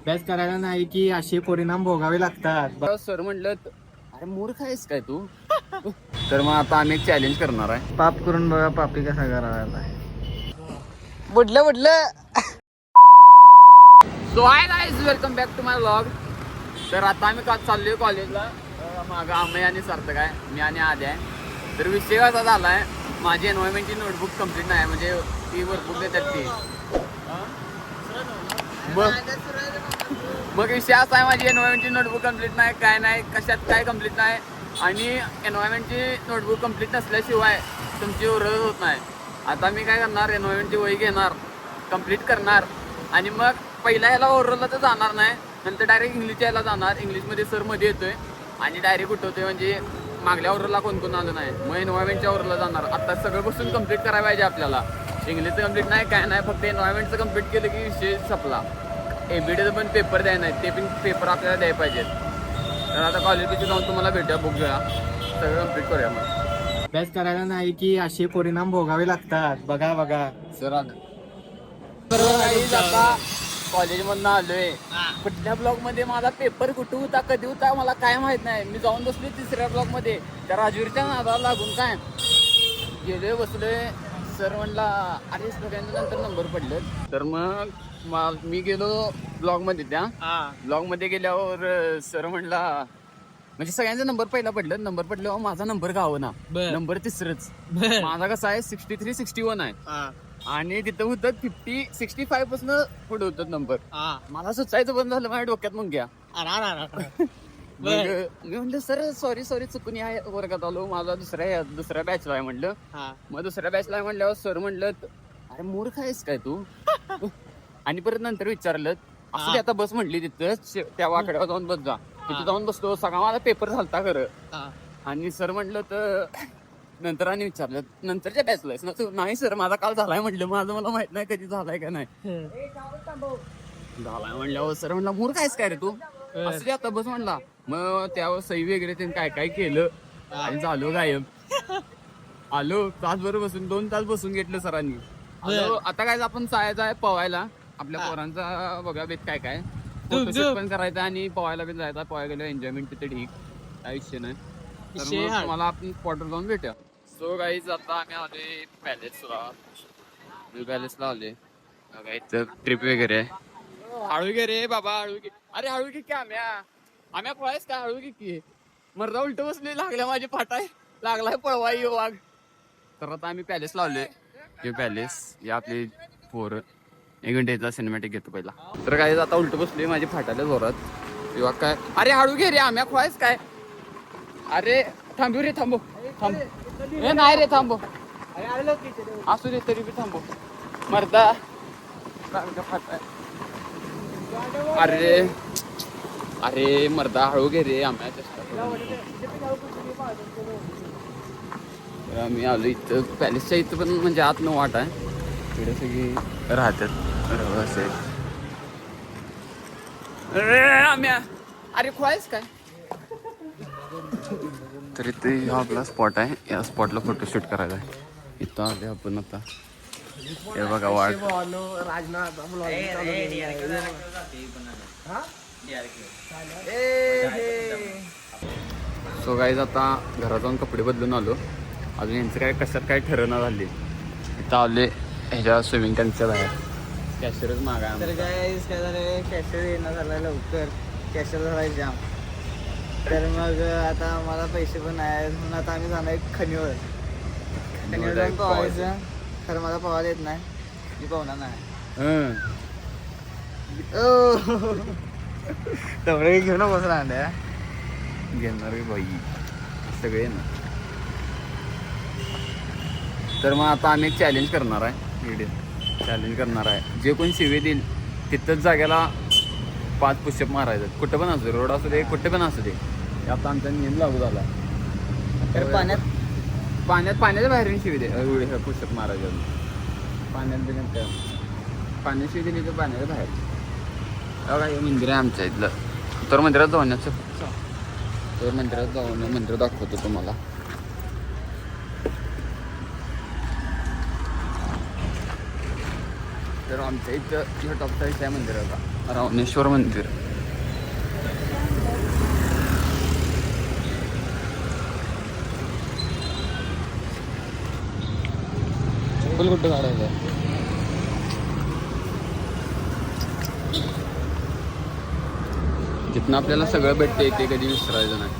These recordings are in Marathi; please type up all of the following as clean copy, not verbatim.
अभ्यास करायला नाही की असे परिणाम भोगावे लागतात. सर म्हटलं अरे मूर्ख आहेस काय तू? तर मग आता आम्ही एक चॅलेंज करणार आहे. पाप करून बघा पापी कसा करायला. बुडलं so hi guys, welcome back to my vlog. तर आता आम्ही का चाललोय कॉलेजला. मागं अमय आणि सार्थक आहे, मी आणि आद्या आहे. तर विषय असा झाला आहे, माझी एन्व्हायरमेंटची नोटबुक कंप्लीट नाही, म्हणजे ती वर्कबुक देतात ती. मग विषय असा आहे, माझी एन्व्हायरमेंटची नोटबुक कंप्लीट नाही, काय नाही, कशात काय कंप्लीट नाही. आणि एन्व्हायरमेंटची नोटबुक कंप्लीट नसल्याशिवाय तुमची ओरल होत नाही. आता मी काय करणार, एन्व्हायरमेंटची वही घेणार, कंप्लीट करणार आणि मग पहिला ह्याला ओरलला तर जाणार नाही, नंतर डायरेक्ट इंग्लिश यायला जाणार. इंग्लिशमध्ये सर मध्ये येतोय आणि डायरेक्ट उठवतोय, म्हणजे मागल्या ओरलला कोण कोण आलं नाही, मग एन्व्हायरमेंटच्या ओरलला जाणार. आता सगळं बसून कंप्लीट करायला पाहिजे आपल्याला. इंग्लिशचं कंप्लीट नाही, काय नाही, फक्त एन्व्हायरमेंटचं कंप्लीट केलं की विषय संपला. एबीडीचं पण पेपर द्यायला नाही, ते पण पेपर आपल्याला द्यायला पाहिजेत. तर आता कॉलेजमध्ये जाऊन तुम्हाला भेटूया, बुक घेऊया, सगळं कंप्लीट करूया. मग अभ्यास करायला नाही की असे परिणाम भोगावे लागतात. बघा बघा सर आता कॉलेजमधनं आलोय. कुठल्या ब्लॉक मध्ये माझा पेपर कुठं होता, कधी होता, मला काय माहित नाही. मी जाऊन बसलोय तिसऱ्या ब्लॉक मध्ये, त्या राजवीरच्या नादाला लागून काय गेलोय, बसलोय. सर म्हणला अरे सगळ्यांना नंतर नंबर पडले. तर मग मी गेलो ब्लॉग मध्ये. त्या ब्लॉग मध्ये गेल्यावर सर म्हणला, म्हणजे सगळ्यांचा नंबर पहिला पडलं, नंबर पडल्यावर माझा नंबर गावं ना, नंबर तिसरंच. माझा कसा आहे 63 61 आहे आणि तिथं होतं 65 पासून पुढे होतात नंबर. मला सुचायचं बंद झालं माझ्या डोक्यात. मग घ्या मी म्हटलं सर सॉरी चुकून या वर्गात आलो, माझा दुसऱ्या बॅचला आहे म्हटलं. मग दुसऱ्या बॅचला आहे म्हटल्यावर सर म्हटलं अरे मूर्ख आहेस काय तू? आणि परत नंतर विचारलं, असं आता बस म्हटली तिथं त्या वाकड्यावर जाऊन बस जा. तिथे जाऊन बसलो, सगळा माझा पेपर झालता खरं. आणि सर म्हटलं तर नंतर आणि विचारलं नंतरच्या बॅचला आहेस ना तू? नाही सर, माझा काल झालाय म्हटलं, माझं मला माहित नाही कधी झालाय का नाही. झालाय म्हणल्यावर सर म्हणला मूर्ख आहेस काय रे तू? असं आता बस म्हणला. मग त्यावर सही वगैरे त्यांनी काय काय केलं आणि झालो गायब. आलो तासभर बसून, 2 तास बसून घेतलं सरांनी. आता काय आपण जायचं आहे पवायला, आपल्या पोरांचा बघा बेत काय काय फोटोशूट पण करायचं आणि पवायला पण जायचं. पवायला गेलं एन्जॉयमेंट तिथे ठीक, काय विषय नाही. तर मला आपण स्पॉटवर जाऊन भेटूया. सो गाईज आता आम्ही आलोय पॅलेसला आलोय. इथं ट्रिप वगैरे आहे. हळू घे रे बाबा, हळू घे. अरे हळू घे की आम्ही पळायच काय, हळू घे की. मर्दा उलट बसली, लागल्या माझे फाटाय लागलाय पळवाई वाघ. तर आता आम्ही पॅलेस लावलोय. हे पॅलेस या आपली 1 घंटेचा सिनेमॅटिक घेतो पहिला. तर काय आता उलट बसली, माझी फाटायला जोरात किंवा काय. अरे हळू घे रे, आम्ही खोळायच काय. अरे थांबू रे, थांबू हे नाही रे, थांबू असू दे तरी बी थांबू. मर्दा फाटाय. अरे अरे मर्दा हळू घे रे, आम्ही आम्ही आलो इथं पॅलेसच्या इथं. पण म्हणजे आत न वाट आहे, तिकडे सगळी राहतात असे. अरे खोळायच काय. तर इथे हा आपला स्पॉट आहे, या स्पॉटला फोटोशूट करायचा आहे. इथं आले आपण आता. हे बघा वाट. सो गाईज आता घरात जाऊन कपडे बदलून आलो. अजून यांचं काय कशात काय ठरवणं झाली. इथं आले ह्याच्या स्विमिंग टँकच्या बाहेर. कॅशरच मागा. तर काय झालं, कॅशर येणं झालं लवकर, कॅशर झालाय जाम. तर मग आता आम्हाला पैसे पण आहेत, म्हणून आता आम्ही जाणार खनिवर जाऊन पोहायचं. खरं मला पोहायला येत नाही, मी पोहणार नाही. तेवढे घेऊन बसला घेणार बाई सगळे ना. तर मग आता आम्ही एक चॅलेंज करणार आहे, व्हिडिओ चॅलेंज करणार आहे. जे कोण शिवे देईल तिथंच जागेला 5 पुशअप मारायचं. कुठं पण असू दे, रोड असू दे, कुठं पण असू दे. आता आमचा नियम लागू झाला. तर पाण्याच्या बाहेरून शिवी दे, पुशअप मारायचं. पाण्यात शिवी दिली तर पाण्याच्या बाहेर. बघा हे मंदिर आहे आमच्या इथलं. तर मंदिरात जाण्याचं, तर मंदिरात जाऊन मंदिर दाखवतो तुम्हाला. तर आमच्या इथं ह्या टॉपचा विषय आहे मंदिराचा, रावणेश्वर मंदिर. चप्पल कुठं काढायचं आहे? जिथनं आपल्याला सगळं भेटते ते कधी विसरायचं नाही.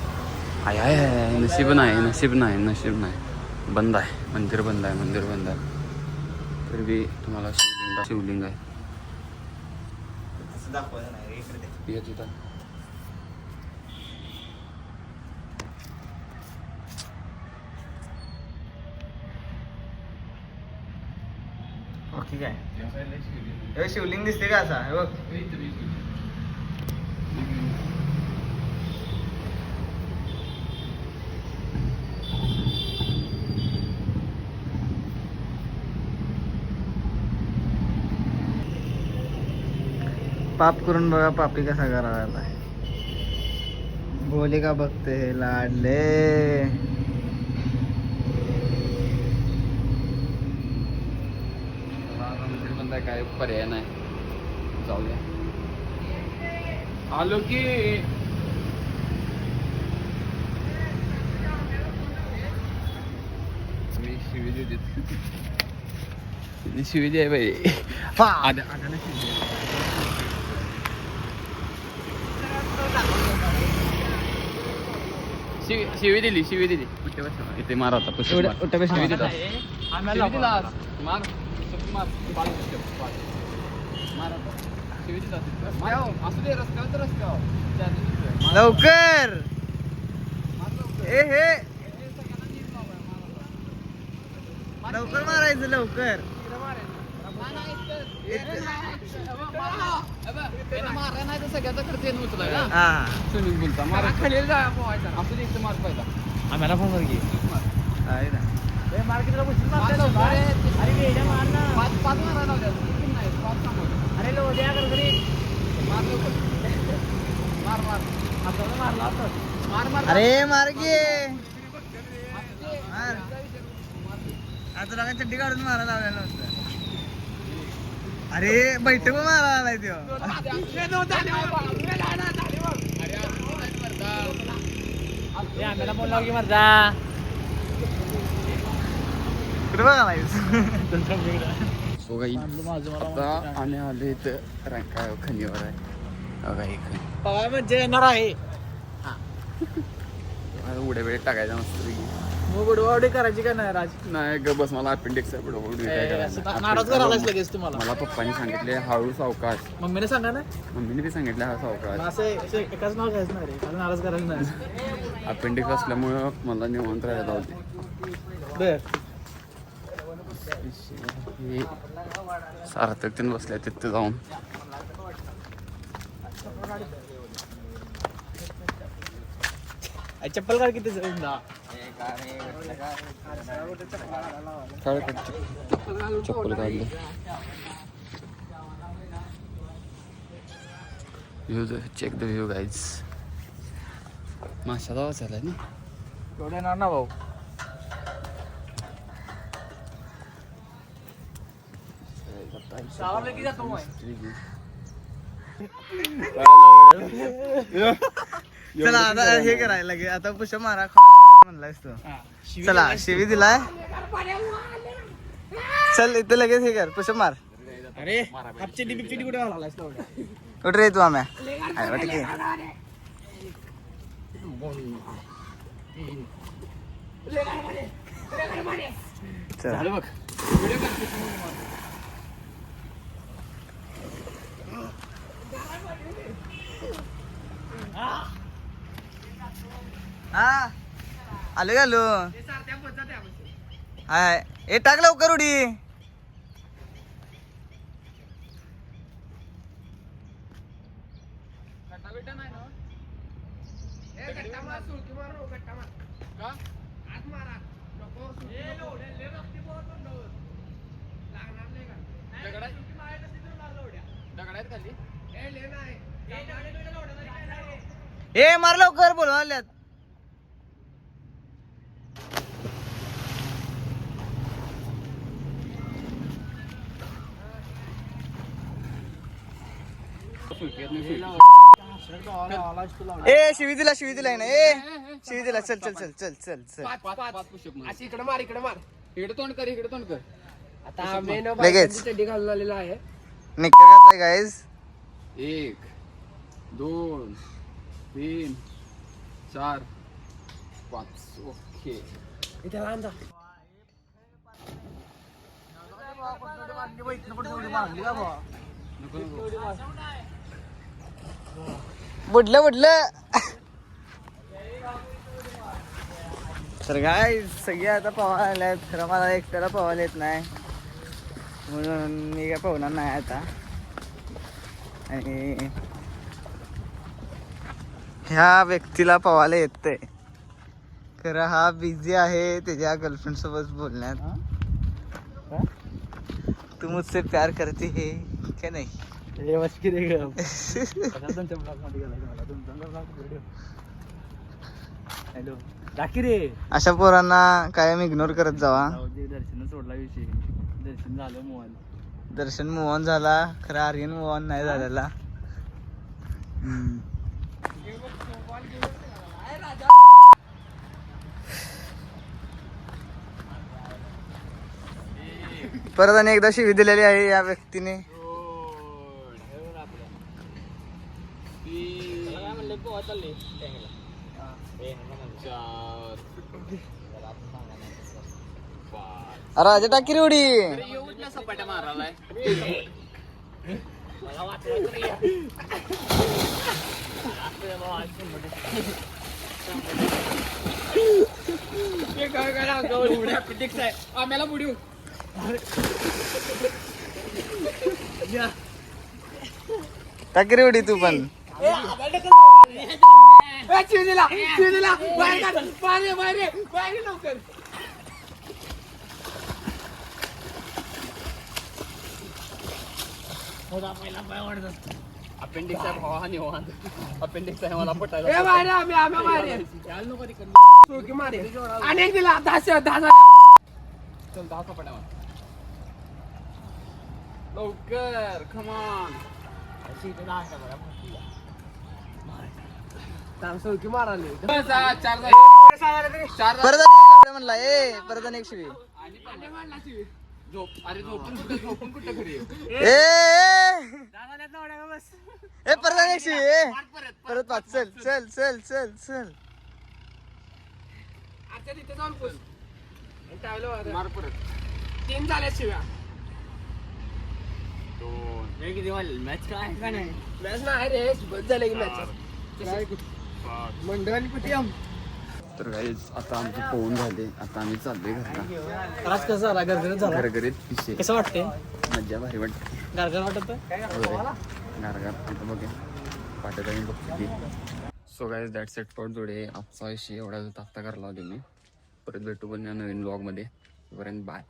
आय आय आय, नशीब नाही, नशीब नाही, नशीब नाही. बंद आहे मंदिर, बंद आहे मंदिर, बंद आहे. तर बी तुम्हाला शिवलिंग आहे दाखवायचं नाही रे, इकडे येत होता. ओके काय हे शिवलिंग दिसते का असा? हे बघ पाप करून बघा पापी कसा करायला. भोले का बघते लाडले. मंदिर बंद आहे, काय पर्याय नाही. जाऊया. आलो की मी शिवी देते. शिवी आहे बाई. शिवी दिली, शिवी दिली. इथे मार आता पुष्प मार. शिवी दिला. शिवी दिलास. मार पुष्प मार. मार आता. शिवी दिलास. मार. असू दे रस्त्यावर तर रस्त्यावर. लवकर ए हे लवकर मारायचं लवकर. सगळ्याचा खर्च येणं उचलाय ना. हा स्विमिंग पूलचा मार खाली असू दे. मार पाहिजे. आम्हाला फोन कर की आहे ना. अरे लो द्या घरी मार मार मार. अरे मार की मार. आता लोकांनी चड्डी काढून मारायला लावलेलं होतं. अरे बैठक मारायला आलाय त्यो. फोन लाव की मरजा. कुठे बघायलायस? सो गाई आता आम्ही आलो इथं रंकाळा खनिवर आहे. बघा हे खणी पवाय म्हणजे येणार आहे. उड्या वेळेत टाकायचा मस्त मग बुडवावडी करायची का नाही राज? नाही ग बस. मला अपेंडिक्स आहे. बुडवावडी काय करायचं? नाराज करायलाच लगेच तुम्हाला. मला पप्पानी सांगितले हळू सावकाश. मम्मीने सांगा ना. मम्मीने बी सांगितलं हा सावकाश. असं एकाच नाव घ्यायचं नाही रे, कारण नाराज करायला नाही. अपेंडिक्स असल्यामुळं मला निवांत राहायला होते. बर हे सार्थक तीन बसल्या तिथे जाऊन चप्पल काढ किती चप्पल काढले. View check the view guys. माशाचा आवाज आलाय ना. एवढे येणार ना भाऊ. चला आता हे करायला लागे. आता पुष्प मारा म्हणलायस तू. चला शिवी दिलाय. चल इथे लगेच हे कर पुष्प मार. अरे आपची बिपची कुठे घालायस कुठे रे तू? आम्या वाटत की चल बघ. हा आलो आलो. हाय ए टाक लवकर उडी. ए मार लवकर बोलवा आल्यात. ए शिवी दिला ना ए शिवी दिला चल चल चल चल चल चल इकडे मार इकडे तोंड कर आता मेन लगेच. चड्डी घालून आलेला आहे. निक्कर घातलाय गाईज 1 2 3 4 5 ओके इथे लहान जा. बुडलं तर काय सगळे आता पवायला आल्यात. खरं मला एकट्याला पवायला येत नाही म्हणून मी काय पवणार नाही आता. आणि ह्या व्यक्तीला पवायला येतंय खरं हा बिझी आहे त्याच्या गर्लफ्रेंड सोबत बोलण्यात. तू मुझसे प्यार करते है क्या नहीं? हॅलो रे अशा पोरांना कायम इग्नोर करत जावा. दर्शन सोडला विषय. दर्शन झालं मोहन. दर्शन मूव ऑन झाला खरं आर्यन मूव ऑन नाही झालेला. परत आणि एकदा शिवी दिलेली आहे या व्यक्तीने. राजा टाकी रे उडी. सपाट्या मारायलाय आम्हाला बुडीव टाकी रे उडी तू पण. अपेंडिक्स आहे भावा निवांत. अपेंडिक्स आहे मला पटायला. अनेक दिला 10 चल 10 सपाट्या मार लवकर खमान. चौकी माराले. 4 परत आणि म्हणला ए परत आणि एक शिवी. झोप अरे झोपून कुठं घरी ए ए परत आणि एक शिवी. ए परत पाच. चल चल चल चल चल. आता तिथे जाऊन पुस. मार परत 3 झाल्या शिव्या. 2 किती वाजले मॅच काय का नाही मॅच नाही रे बस झालं की मॅच. मंडळ कुठे तर गाईज आता आमची पोहून झाली. आता आम्ही चाललोय घरला. त्रास कसा झाला गरगरीत झाला. घरघरीत पिशे कसं वाटते मज्जा भारी वाटते. गारगार वाटत गारगार आता बघा वाटत आणि बघते. So guys that set for today. आजचा विषय एवढा आता करला होते मी. परत भेटू पण या नवीन ब्लॉगमध्ये. तोपर्यंत बाय.